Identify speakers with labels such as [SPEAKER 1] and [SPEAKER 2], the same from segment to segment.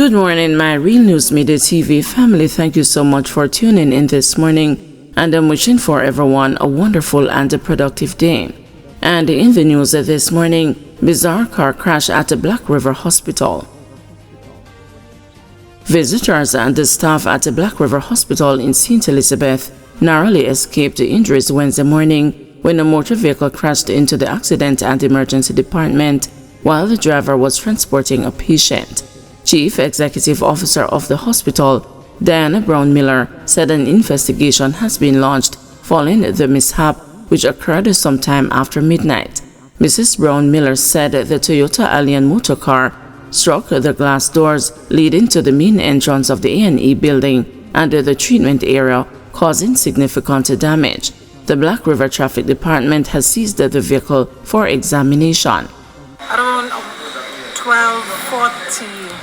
[SPEAKER 1] Good morning, my Real News Midday TV family. Thank you so much for tuning in this morning, and I'm wishing for everyone a wonderful and a productive day. And in the news this morning, bizarre car crash at the Black River Hospital. Visitors and the staff at the Black River Hospital in St. Elizabeth narrowly escaped injuries Wednesday morning when a motor vehicle crashed into the accident and emergency department while the driver was transporting a patient. Chief Executive Officer of the hospital, Diana Brown Miller, said an investigation has been launched following the mishap, which occurred sometime after midnight. Mrs. Brown Miller said the Toyota Alliant motor car struck the glass doors leading to the main entrance of the A&E building and the treatment area, causing significant damage. The Black River Traffic Department has seized the vehicle for examination.
[SPEAKER 2] Around 12:48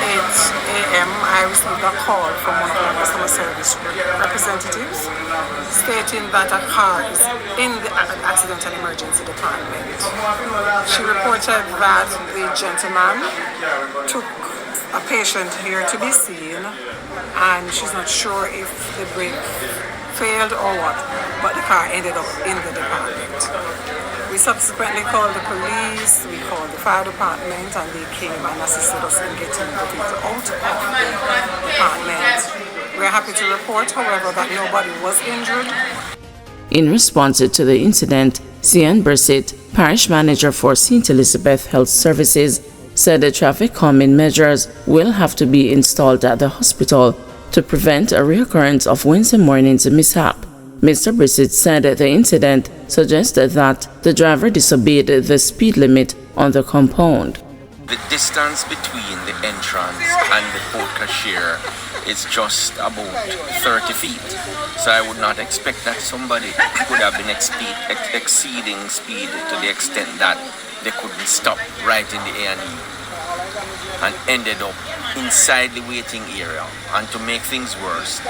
[SPEAKER 2] a.m. I received a call from one of the customer service representatives stating that a car is in the accident and emergency department. She reported that the gentleman took a patient here to be seen, and she's not sure if the brake failed or what, but the car ended up in the department. We subsequently called the police, we called the fire department, and they came and assisted us in getting the vehicle out of the department. We are happy to report, however, that nobody was injured.
[SPEAKER 1] In response to the incident, Cian Brissett, Parish Manager for St. Elizabeth Health Services, said the traffic calming measures will have to be installed at the hospital to prevent a reoccurrence of Wednesday morning's mishap. Mr. Brissett said the incident suggested that the driver disobeyed the speed limit on the compound.
[SPEAKER 3] The distance between the entrance and the port cashier is just about 30 feet. So I would not expect that somebody could have been exceeding speed to the extent that they couldn't stop right in the A&E and ended up inside the waiting area. And to make things worse,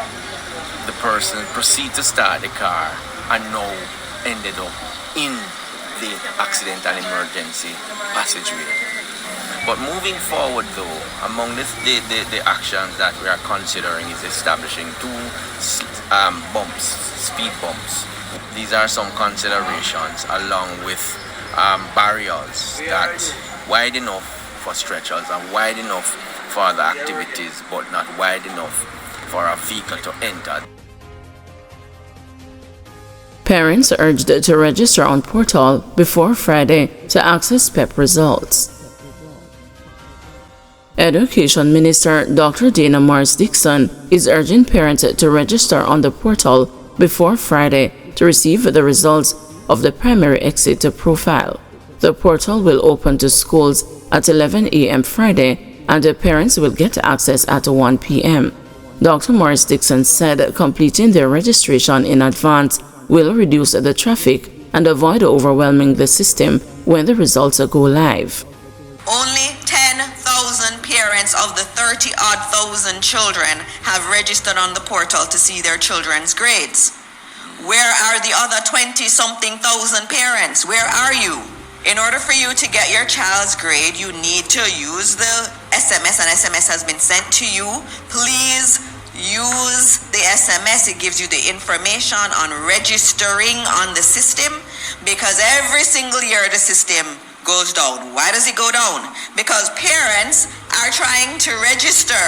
[SPEAKER 3] the person proceeded to start the car and now ended up in the accident and emergency passageway. But moving forward though, among the actions that we are considering is establishing two speed bumps. These are some considerations along with barriers that wide enough for stretchers and wide enough for other activities, but not wide enough for a vehicle to enter.
[SPEAKER 1] Parents urged to register on portal before Friday to access PEP results. Education Minister Dr. Dana Morris-Dixon is urging parents to register on the portal before Friday to receive the results of the primary exit profile. The portal will open to schools at 11 a.m. Friday, and the parents will get access at 1 p.m. Dr. Morris-Dixon said completing their registration in advance will reduce the traffic and avoid overwhelming the system when the results go live.
[SPEAKER 4] Only 10,000 parents of the 30,000 children have registered on the portal to see their children's grades. Where are the other 20-something thousand parents? Where are you? In order for you to get your child's grade, you need to use the SMS, and SMS has been sent to you. Please use the SMS. It gives you the information on registering on the system, because every single year the system goes down. Why does it go down? Because parents are trying to register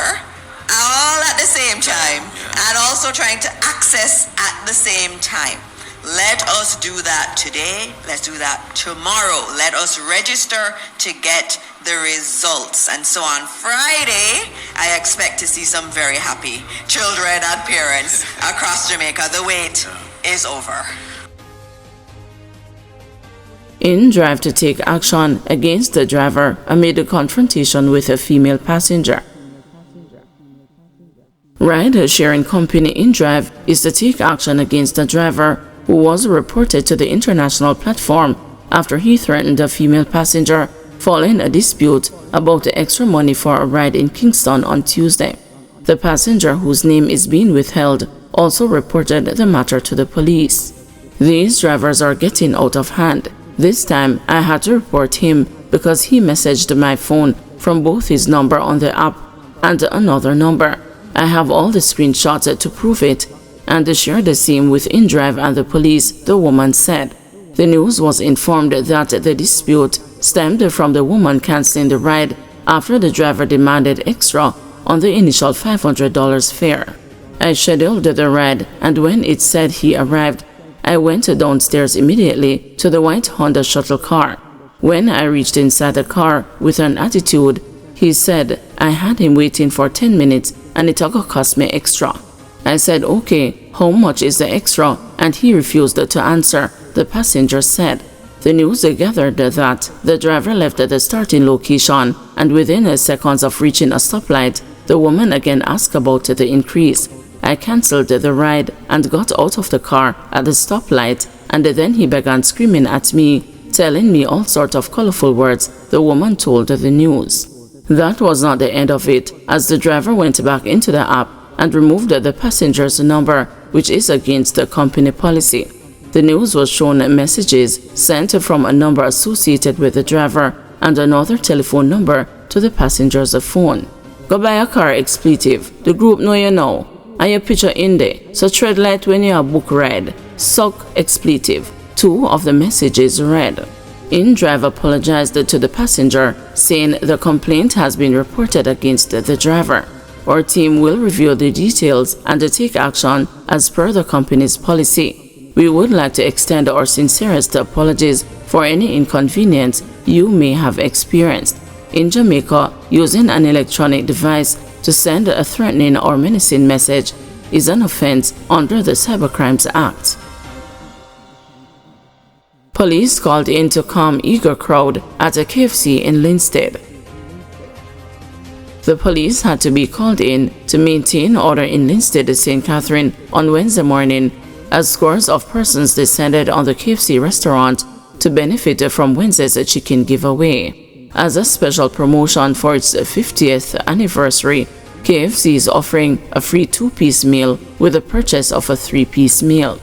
[SPEAKER 4] all at the same time and also trying to access at the same time. Let us do that today. Let's do that tomorrow. Let us register to get the results. And so on Friday, I expect to see some very happy children and parents across Jamaica. The wait is over.
[SPEAKER 1] InDrive to take action against the driver amid a confrontation with a female passenger. Ride-sharing company InDrive is to take action against the driver who was reported to the international platform after he threatened a female passenger following a dispute about the extra money for a ride in Kingston on Tuesday. The passenger, whose name is being withheld, also reported the matter to the police. These drivers are getting out of hand. This time, I had to report him because he messaged my phone from both his number on the app and another number. I have all the screenshots to prove it, and shared the same with InDrive and the police, the woman said. The news was informed that the dispute stemmed from the woman canceling the ride after the driver demanded extra on the initial $500 fare. I scheduled the ride, and when it said he arrived, I went downstairs immediately to the white Honda shuttle car. When I reached inside the car with an attitude, he said I had him waiting for 10 minutes and it would cost me extra. I said, okay, how much is the extra? And he refused to answer, the passenger said. The news gathered that the driver left the starting location, and within seconds of reaching a stoplight, the woman again asked about the increase. I cancelled the ride and got out of the car at the stoplight, and then he began screaming at me, telling me all sorts of colorful words, the woman told the news. That was not the end of it, as the driver went back into the app and removed the passenger's number, which is against the company policy. The news was shown messages sent from a number associated with the driver and another telephone number to the passenger's phone. Go buy a car expletive. The group know you know. And your picture in there. So tread light when you are book ride. Suck expletive. 2 of the messages read. InDrive apologized to the passenger, saying the complaint has been reported against the driver. Our team will review the details and take action as per the company's policy. We would like to extend our sincerest apologies for any inconvenience you may have experienced. In Jamaica, using an electronic device to send a threatening or menacing message is an offense under the Cybercrimes Act. Police called in to calm eager crowd at a KFC in Linstead. The police had to be called in to maintain order in Linstead, St. Catherine on Wednesday morning as scores of persons descended on the KFC restaurant to benefit from Wednesday's chicken giveaway. As a special promotion for its 50th anniversary, KFC is offering a free 2-piece meal with the purchase of a 3-piece meal.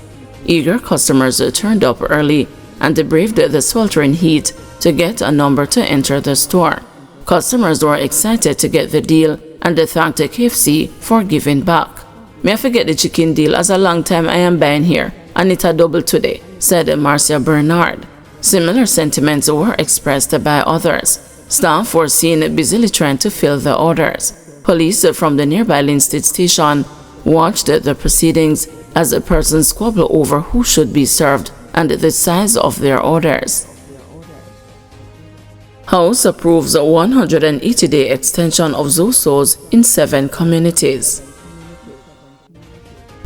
[SPEAKER 1] Eager customers turned up early and braved the sweltering heat to get a number to enter the store. Customers were excited to get the deal and they thanked the KFC for giving back. "Me I forget the chicken deal as a long time I am buying here, and it a double today," said Marcia Bernard. Similar sentiments were expressed by others. Staff were seen busily trying to fill the orders. Police from the nearby Linstead station watched the proceedings as a person squabbled over who should be served and the size of their orders. House approves a 180-day extension of ZOSOs in 7 communities.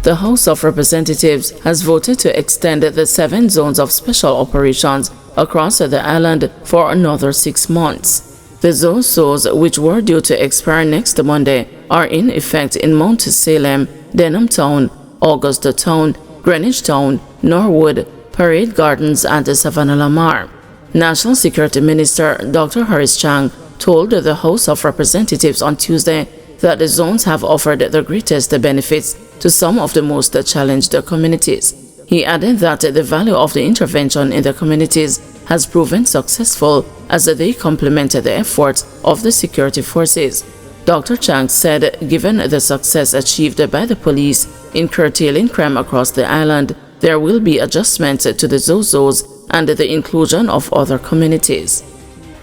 [SPEAKER 1] The House of Representatives has voted to extend the 7 zones of special operations across the island for another 6 months. The ZOSOs, which were due to expire next Monday, are in effect in Mount Salem, Denham Town, Augusta Town, Greenwich Town, Norwood, Parade Gardens, and Savannah Lamar. National Security Minister Dr. Horace Chang told the House of Representatives on Tuesday that the zones have offered the greatest benefits to some of the most challenged communities. He added that the value of the intervention in the communities has proven successful as they complemented the efforts of the security forces. Dr. Chang said given the success achieved by the police in curtailing crime across the island, there will be adjustments to the ZOSOs and the inclusion of other communities.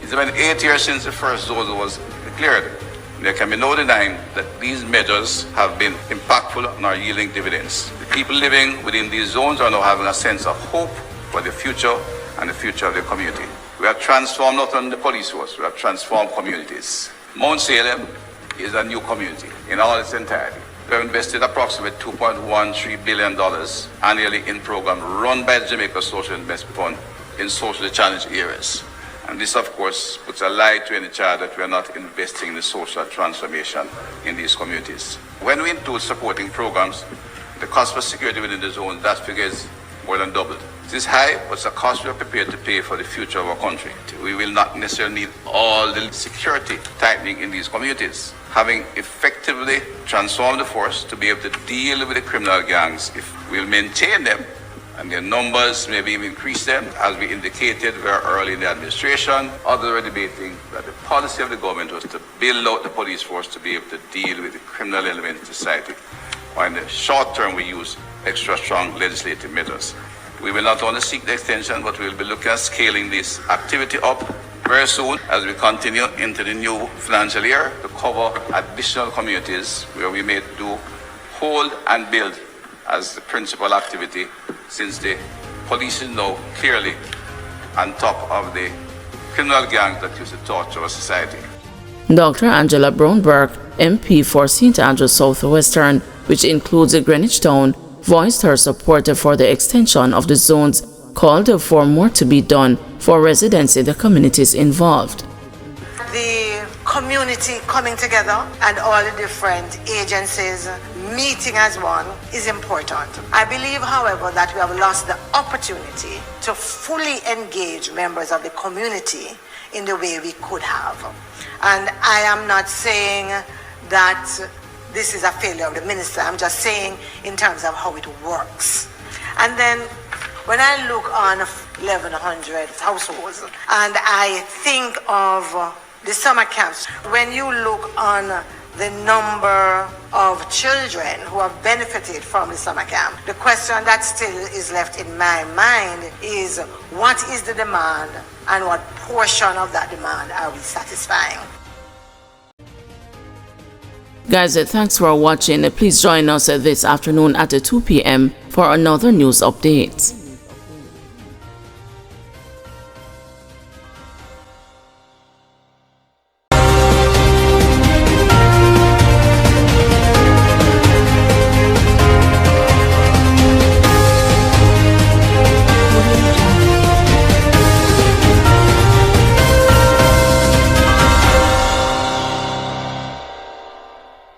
[SPEAKER 5] It's been 8 years since the first ZOSO was declared. There can be no denying that these measures have been impactful and are yielding dividends. The people living within these zones are now having a sense of hope for the future and the future of the community. We have transformed not only the police force, we have transformed communities. Mount Salem is a new community in all its entirety. We have invested approximately $2.13 billion annually in programs run by the Jamaica Social Investment Fund in socially challenged areas. And this, of course, puts a lie to any child that we are not investing in the social transformation in these communities. When we include supporting programs, the cost for security within the zone, that figure is more than doubled. This is high, but it's a cost we are prepared to pay for the future of our country. We will not necessarily need all the security tightening in these communities. Having effectively transformed the force to be able to deal with the criminal gangs, if we'll maintain them and their numbers, maybe even increase them. As we indicated very early in the administration, others were debating that the policy of the government was to build out the police force to be able to deal with the criminal element in society. While in the short term, we use extra strong legislative measures. We will not only seek the extension, but we will be looking at scaling this activity up very soon as we continue into the new financial year to cover additional communities where we may do hold and build as the principal activity, since the police is now clearly on top of the criminal gangs that used to torture our society.
[SPEAKER 1] Dr. Angela Brownberg, MP for St. Andrews Southwestern, which includes Greenwich Town, voiced her support for the extension of the zones, called for more to be done for residents in the communities involved.
[SPEAKER 2] The community coming together and all the different agencies meeting as one is important. I believe, however, that we have lost the opportunity to fully engage members of the community in the way we could have. And I am not saying that this is a failure of the minister. I'm just saying in terms of how it works. And then when I look on 1,100 households and I think of the summer camps, when you look on the number of children who have benefited from the summer camp, the question that still is left in my mind is, what is the demand and what portion of that demand are we satisfying?
[SPEAKER 1] Guys, thanks for watching. Please join us this afternoon at 2 p.m. for another news update.